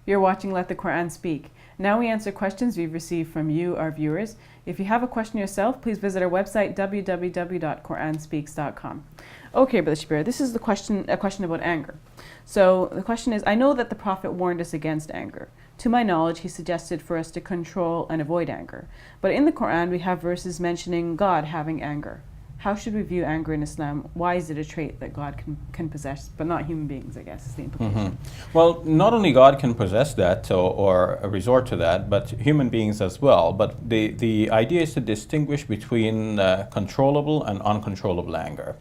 You're watching Let the Quran Speak. Now we answer questions we've received from you, our viewers. If you have a question yourself, please visit our website, www.quranspeaks.com. Okay, Brother Shabir, this is a question about anger. So the question is, I know that the Prophet warned us against anger. To my knowledge, he suggested for us to control and avoid anger. But in the Quran, we have verses mentioning God having anger. How should we view anger in Islam? Why is it a trait that God can possess, but not human beings, I guess, is the implication. Well, not only God can possess that or resort to that, but human beings as well. But the idea is to distinguish between controllable and uncontrollable anger.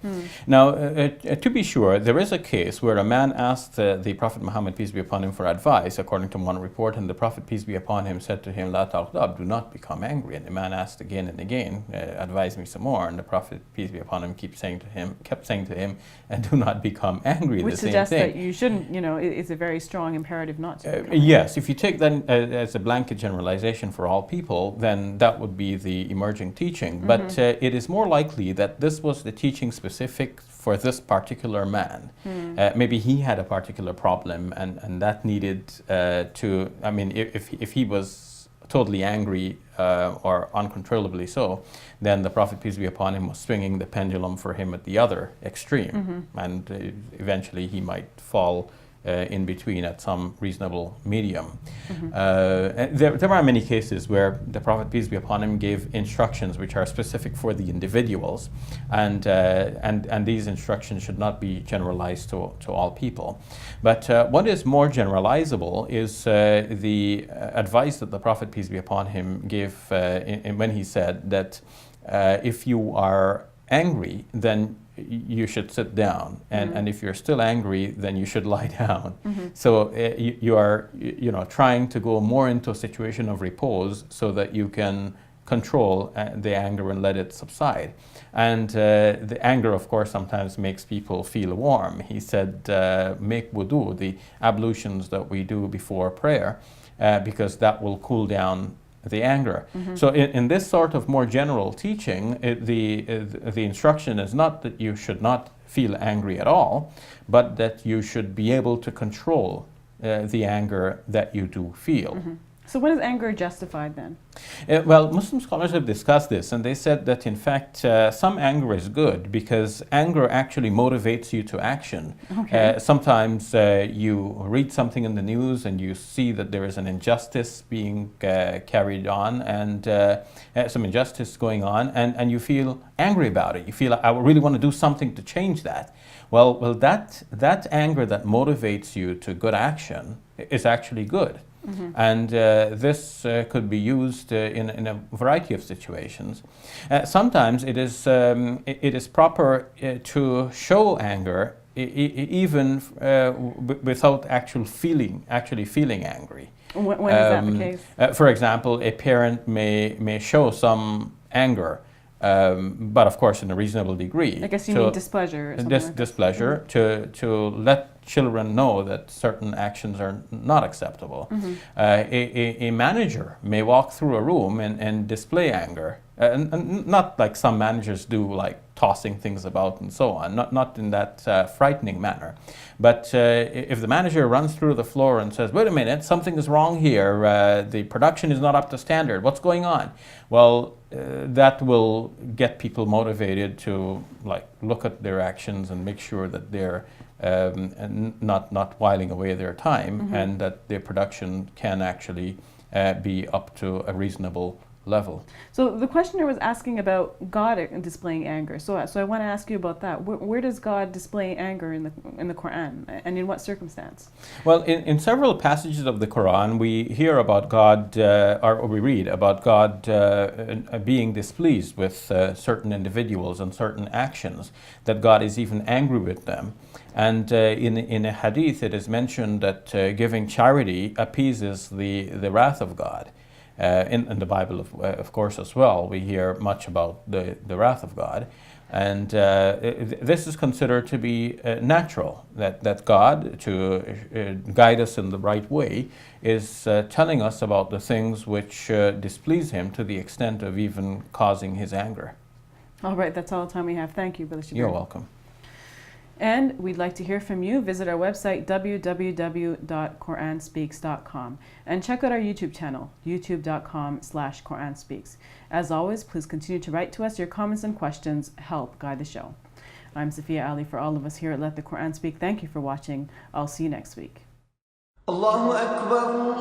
Now, to be sure, there is a case where a man asked the Prophet Muhammad, peace be upon him, for advice, according to one report, and the Prophet, peace be upon him, said to him, La taghdab, do not become angry. And the man asked again and again, advise me some more. And the Prophet, peace be upon him, kept saying to him, and do not become angry. Which suggests that you shouldn't, it's a very strong imperative not to. Yes, if you take that as a blanket generalization for all people, then that would be the emerging teaching. But it is more likely that this was the teaching specific for this particular man. Maybe he had a particular problem and that needed if he was totally angry or uncontrollably so, then the Prophet, peace be upon him, was swinging the pendulum for him at the other extreme. And eventually he might fall in between at some reasonable medium. There are many cases where the Prophet, peace be upon him, gave instructions which are specific for the individuals, and these instructions should not be generalized to all people. But what is more generalizable is the advice that the Prophet, peace be upon him, gave when he said that if you are angry, then you should sit down, and if you're still angry, then you should lie down. So you are trying to go more into a situation of repose so that you can control the anger and let it subside. And the anger, of course, sometimes makes people feel warm. He said, make wudu, the ablutions that we do before prayer, because that will cool down the anger. So in this sort of more general teaching, the instruction is not that you should not feel angry at all, but that you should be able to control the anger that you do feel. So when is anger justified then? Well, Muslim scholars have discussed this, and they said that in fact some anger is good because anger actually motivates you to action. Sometimes you read something in the news and you see that there is an injustice being carried on and some injustice going on, and you feel angry about it. You feel, I really want to do something to change that. Well, that anger that motivates you to good action is actually good. And this could be used in a variety of situations. Sometimes it is proper to show anger even without actually feeling angry. When is that the case? For example, a parent may show some anger, but of course in a reasonable degree. I guess you mean displeasure or something displeasure to let children know that certain actions are not acceptable. A manager may walk through a room and display anger, and not like some managers do, like tossing things about and so on, not in that frightening manner. But if the manager runs through the floor and says, wait a minute, something is wrong here, the production is not up to standard, what's going on? Well, that will get people motivated to look at their actions and make sure that they're and not whiling away their time, and that their production can actually be up to a reasonable level. So the questioner was asking about God displaying anger. So I want to ask you about that. Where does God display anger in the Quran, and in what circumstance? Well, in several passages of the Quran, we hear about God, or we read about God being displeased with certain individuals and certain actions, that God is even angry with them. And in a hadith, it is mentioned that giving charity appeases the wrath of God. In the Bible, of course, as well, we hear much about the wrath of God. And this is considered to be natural, that God, to guide us in the right way, is telling us about the things which displease him to the extent of even causing his anger. All right, that's all the time we have. Thank you, Brother Shabir. You're welcome. And we'd like to hear from you. Visit our website, www.quranspeaks.com, and check out our YouTube channel, youtube.com/QuranSpeaks. As always, please continue to write to us. Your comments and questions help guide the show. I'm Safiya Ali. For all of us here at Let the Quran Speak, thank you for watching. I'll see you next week. Allahu Akbar.